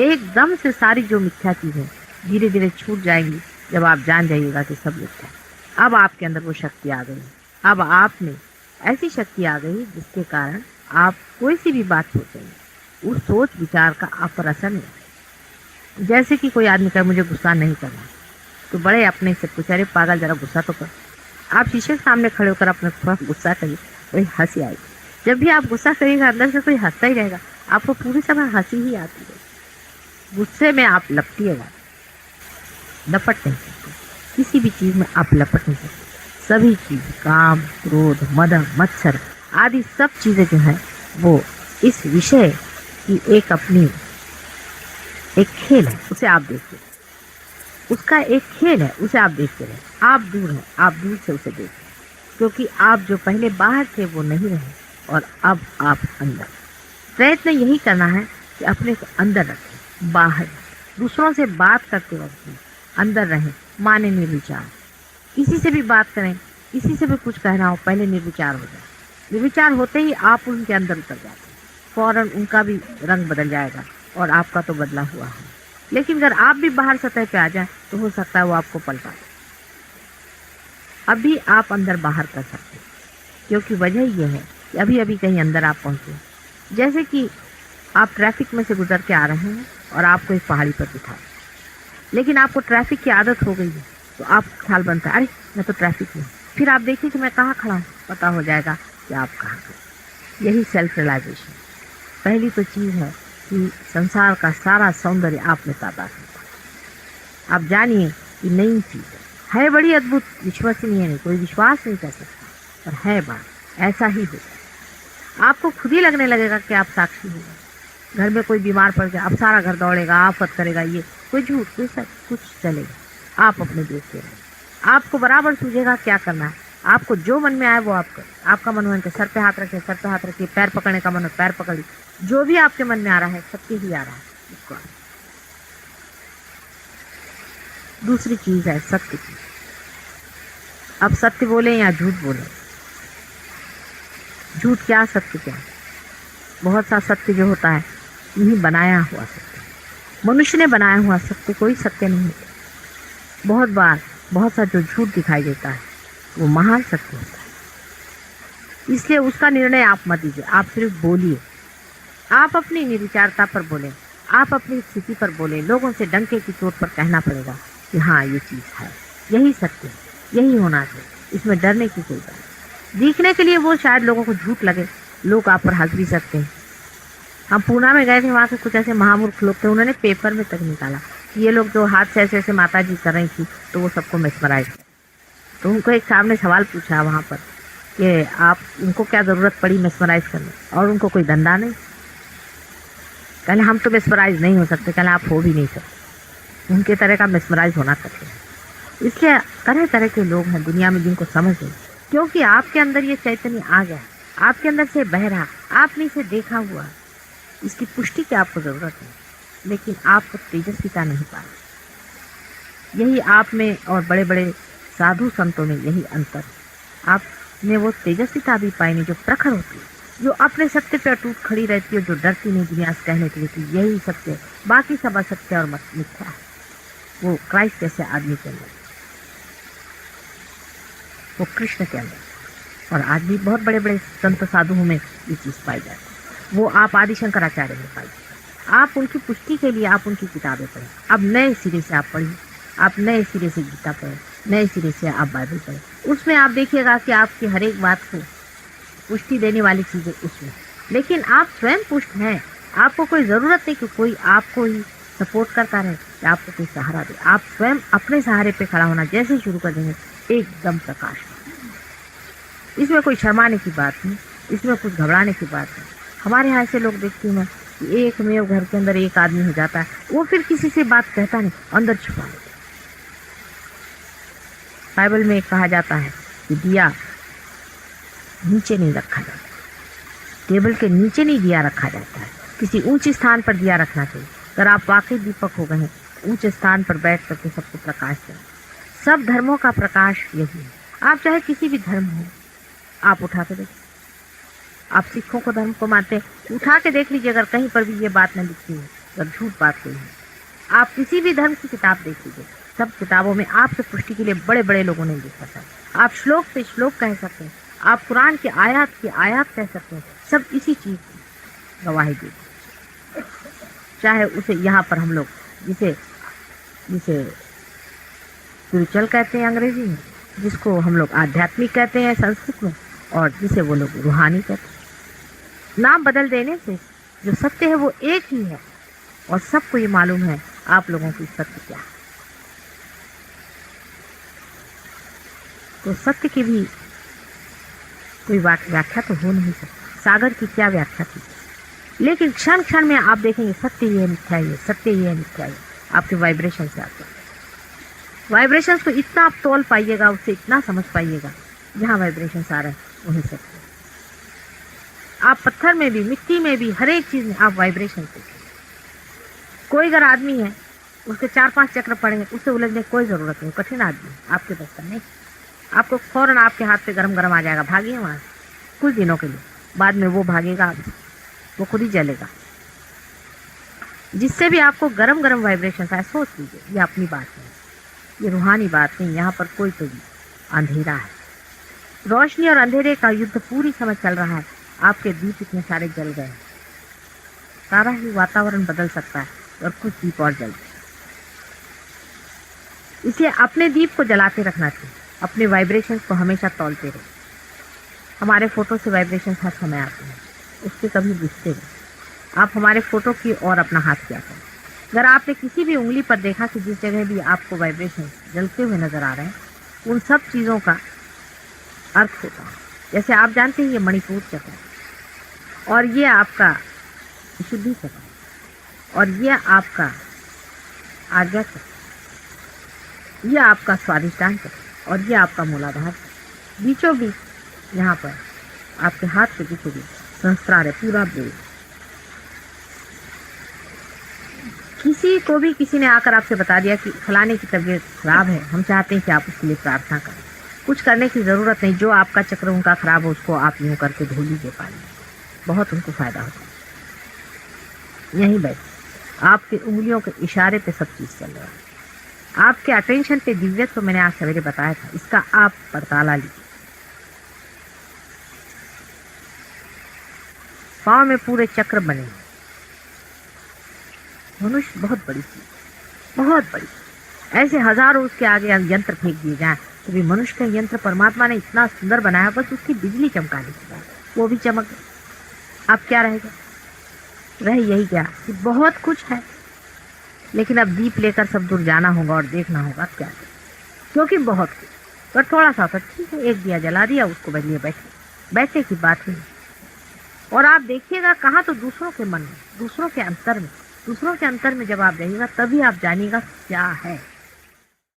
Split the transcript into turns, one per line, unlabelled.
एकदम से सारी जो मिथ्या चीजें धीरे धीरे छूट जाएंगी जब आप जान जाइएगा कि सब मिथ्या है। अब आपके अंदर वो शक्ति आ गई। अब आप में ऐसी शक्ति आ गई जिसके कारण आप कोई सी भी बात सोचेंगे, उस सोच विचार का आप पर असर नहीं। जैसे कि कोई आदमी कहे मुझे गुस्सा नहीं करना, तो बड़े अपने से पूछे, अरे पागल जरा गुस्सा तो कर। आप शीशे के सामने खड़े होकर अपने थोड़ा गुस्सा करिए, बड़ी हंसी आएगी। जब भी आप गुस्सा करिएगा अंदर से कोई हंसता ही रहेगा, आपको पूरी समय हंसी ही आती है। गुस्से में आप लपटिएगा, लपट नहीं सकते, किसी भी चीज में आप लपट नहीं सकते। सभी चीज, काम, क्रोध, मद, मत्सर आदि सब चीजें जो है वो इस विषय की एक अपनी एक खेल है, उसे आप देखिए। उसका एक खेल है, उसे आप देखते रहे। आप दूर हैं, आप दूर से उसे देखिए, क्योंकि आप जो पहले बाहर थे वो नहीं रहे और अब आप अंदर। प्रयत्न यही करना है कि अपने को अंदर रखें, बाहर दूसरों से बात करते वक्त अंदर रहें, माने निर्विचार। किसी से भी बात करें, किसी से भी कुछ कहना हो, पहले निर्विचार हो जाए। निर्विचार होते ही आप उनके अंदर उतर जाते हैं, फौरन उनका भी रंग बदल जाएगा और आपका तो बदला हुआ है। लेकिन अगर आप भी बाहर सतह पे आ जाए तो हो सकता है वो आपको पलटा दे। अभी आप अंदर बाहर कर सकते हैं, क्योंकि वजह यह है कि अभी अभी कहीं अंदर आप पहुंचे। जैसे कि आप ट्रैफिक में से गुजर के आ रहे हैं और आपको एक पहाड़ी पर बिठा, लेकिन आपको ट्रैफिक की आदत हो गई है, तो आप ख्याल बनता है, अरे मैं तो ट्रैफिक में। फिर आप देखिए कि मैं कहाँ खड़ा हूँ, पता हो जाएगा कि आप कहाँ खड़े। यही सेल्फ रियलाइजेशन पहली तो चीज़ है कि संसार का सारा सौंदर्य आप में तादाद होता है। आप जानिए कि नई चीज़ है बड़ी अद्भुत, विश्वसनीय नहीं, कोई विश्वास नहीं कर सकता, पर है बात, ऐसा ही होता है। आपको खुद ही लगने लगेगा कि आप साक्षी होगा। घर में कोई बीमार पड़ गया, अब सारा घर दौड़ेगा, आफत करेगा, ये कोई झूठ, कोई सच, कुछ चलेगा। आप अपने देखते रहे, आपको बराबर सूझेगा क्या करना है। आपको जो मन में आए वो आप करें। आपका मन के सर पे हाथ रखिए, सर पे हाथ रखिए, पैर पकड़ने का मन हो पैर पकड़िए, जो भी आपके मन में आ रहा है, सत्य ही आ रहा है उसको। दूसरी चीज है सत्य की। अब सत्य बोले या झूठ बोले, झूठ क्या सत्य क्या, बहुत सा सत्य जो होता है यही बनाया हुआ सत्य, मनुष्य ने बनाया हुआ सत्य कोई सत्य नहीं है। बहुत बार बहुत सा जो झूठ दिखाई देता है वो महान सत्य होता है। इसलिए उसका निर्णय आप मत दीजिए, आप सिर्फ बोलिए। आप अपनी निर्विचारता पर बोले, आप अपनी स्थिति पर बोले। लोगों से डंके की चोट पर कहना पड़ेगा कि हाँ ये चीज़ है, यही सत्य है, यही होना चाहिए, इसमें डरने की कोई बात नहीं। दिखने के लिए वो शायद लोगों को झूठ लगे, लोग आप पर हंस भी सकते हैं। हम पूना में गए थे, वहाँ से कुछ ऐसे महामूर्ख लोग थे, उन्होंने पेपर में तक निकाला कि ये लोग जो हाथ से ऐसे ऐसे माता जी कर रही थी तो वो सबको मेस्मराइज। तो उनको एक सामने सवाल पूछा वहाँ पर कि आप उनको क्या ज़रूरत पड़ी मेस्मराइज करने, और उनको कोई धंधा नहीं। कहले हम तो मेस्मराइज नहीं हो सकते, कहले आप हो भी नहीं सकते, उनके तरह का मेस्मराइज होना करते हैं। इसलिए तरह तरह के लोग हैं दुनिया में जिनको समझ नहीं, क्योंकि आपके अंदर ये चैतन्य आ गया, आपके अंदर से बह रहा, आपने इसे देखा हुआ। इसकी पुष्टि की आपको ज़रूरत है, लेकिन आपको तेजस्विता नहीं पा रही। यही आप में और बड़े बड़े साधु संतों में यही अंतर। आप में वो तेजस्विता भी पाई नहीं जो प्रखर होती है, जो अपने सत्य पे अटूट खड़ी रहती है, जो डरती नहीं दुनिया से कहने के लिए कि यही सत्य है, बाकी सब असत्य और मिथ्या है। वो क्राइस्ट जैसे आदमी के अंदर, वो कृष्ण के अंदर, और आज भी बहुत बड़े बड़े संत साधुओं में ये चीज़ पाई जाती है। वो आप आदि शंकराचार्य में पाई। आप उनकी पुष्टि के लिए आप उनकी किताबें पढ़ें। अब नए सिरे से आप पढ़िए, आप नए सिरे से गीता पढ़ें, नए सिरे से आप बाइबल पढ़ें। उसमें आप देखिएगा कि आपकी हर एक बात को पुष्टि देने वाली चीज़ें उसमें, लेकिन आप स्वयं पुष्ट हैं। आपको कोई ज़रूरत नहीं कि कोई आपको ही सपोर्ट करता रहे, कि आपको कोई सहारा दे। आप स्वयं अपने सहारे पे खड़ा होना जैसे शुरू कर देंगे, एकदम प्रकाश। इसमें कोई शर्माने की बात नहीं, इसमें कुछ घबराने की बात नहीं। हमारे यहाँ ऐसे लोग देखती हूँ मैं कि एक में घर के अंदर एक आदमी हो जाता है, वो फिर किसी से बात कहता नहीं, अंदर छुपा लेता। बाइबल में कहा जाता है कि दिया नीचे नहीं रखा जाता, टेबल के नीचे नहीं दिया रखा जाता है, किसी ऊंचे स्थान पर दिया रखना चाहिए। अगर आप वाकई दीपक हो गए हैं, ऊंचे स्थान पर बैठ करके सबको प्रकाश दें। सब धर्मों का प्रकाश यही है। आप चाहे किसी भी धर्म हो, आप उठा के देखिए। आप सिखों को धर्म को मानते हैं, उठा के देख लीजिए, अगर कहीं पर भी ये बात न लिखी हो अगर झूठ बात कोई है। आप किसी भी धर्म की किताब देख लीजिए, सब किताबों में आपसे पुष्टि के लिए बड़े बड़े लोगों ने लिखा था। आप श्लोक पे श्लोक कह सकते हैं, आप कुरान की आयत कह सकते हैं, सब इसी चीज की गवाही देते। चाहे उसे यहाँ पर हम लोग जिसे जिसे स्पिरिचुअल कहते हैं अंग्रेजी में, जिसको हम लोग आध्यात्मिक कहते हैं संस्कृत में, और जिसे वो लोग रूहानी कहते हैं। नाम बदल देने से जो सत्य है वो एक ही है, और सबको ये मालूम है आप लोगों की सत्य क्या है। तो सत्य की भी कोई व्याख्या तो हो नहीं सकती। सागर की क्या व्याख्या थी, लेकिन क्षण क्षण में आप देखेंगे सत्य ये मिथ्या है, सत्य ये मिथ्या है। आपके वाइब्रेशन से आते हैं। वाइब्रेशन को इतना आप तोल पाइएगा, उससे इतना समझ पाइएगा, जहाँ वाइब्रेशन आ रहे हैं वहीं सत्य है। आप पत्थर में भी, मिट्टी में भी, हर एक चीज में आप वाइब्रेशन से। कोई अगर आदमी है उसके 4-5 चक्र पड़े हैं, उससे उलझने की कोई जरूरत नहीं। कठिन आदमी आपके बस का नहीं, आपको फौरन आपके हाथ पे गरम गरम आ जाएगा। भागिए वहां कुछ दिनों के लिए, बाद में वो भागेगा, वो खुद ही जलेगा। जिससे भी आपको गरम गरम वाइब्रेशन आए, सोच लीजिए ये अपनी बात है, ये रूहानी बात नहीं। यहाँ पर कोई तो भी अंधेरा है, रोशनी और अंधेरे का युद्ध पूरी समय चल रहा है। आपके दीप इतने सारे जल गए, सारा ही वातावरण बदल सकता है और कुछ दीप और जल गए। इसलिए अपने दीप को जलाते रखना चाहिए, अपने वाइब्रेशन को हमेशा तौलते रहो। हमारे फोटो से वाइब्रेशन हर समय आते हैं, उसके कभी बुझते रहो। आप हमारे फोटो की ओर अपना हाथ किया करें। अगर आपने किसी भी उंगली पर देखा कि जिस जगह भी आपको वाइब्रेशन जलते हुए नजर आ रहे हैं, उन सब चीज़ों का अर्थ होता है। जैसे आप जानते हैं ये मणिपुर चक्र है, और ये आपका शुद्धि चक्र, और ये आपका आज्ञा चक्र, ये आपका स्वादिष्टान चक्र, और ये आपका मूलाधार। बीचों बीच यहाँ पर आपके हाथ के बीचों बीच सहस्त्रार है, पूरा ब्रेड। किसी ने आकर आपसे बता दिया कि फलाने की तबीयत खराब है, हम चाहते हैं कि आप उसके लिए प्रार्थना करें। कुछ करने की ज़रूरत नहीं, जो आपका चक्र उनका खराब हो उसको आप यूँ करके धो लीजिए पानी, बहुत उनको फ़ायदा होता है। यहीं बैठ आपकी उंगलियों के इशारे पे सब चीज़ चल रहा है। आपके अटेंशन पे दिव्यत्व मैंने आज सवेरे बताया था, इसका आप पड़ताला लीजिए। पाँव में पूरे चक्र बने, मनुष्य बहुत बड़ी चीज, बहुत बड़ी। ऐसे हजारों उसके आगे यंत्र फेंक दिए जाएं, तो भी मनुष्य का यंत्र परमात्मा ने इतना सुंदर बनाया, बस उसकी बिजली चमकाने की बात, वो भी चमक गई। अब क्या रहेगा? रह यही क्या कि बहुत कुछ है, लेकिन अब दीप लेकर सब दूर जाना होगा और देखना होगा क्या, क्योंकि बहुत कुछ। पर थोड़ा सा था, ठीक है, एक दिया जला दिया, उसको बदलिए बैठने की बात नहीं। और आप देखिएगा कहाँ, तो दूसरों के मन में, दूसरों के अंतर में जब आप जाइएगा तभी आप जानिएगा क्या है।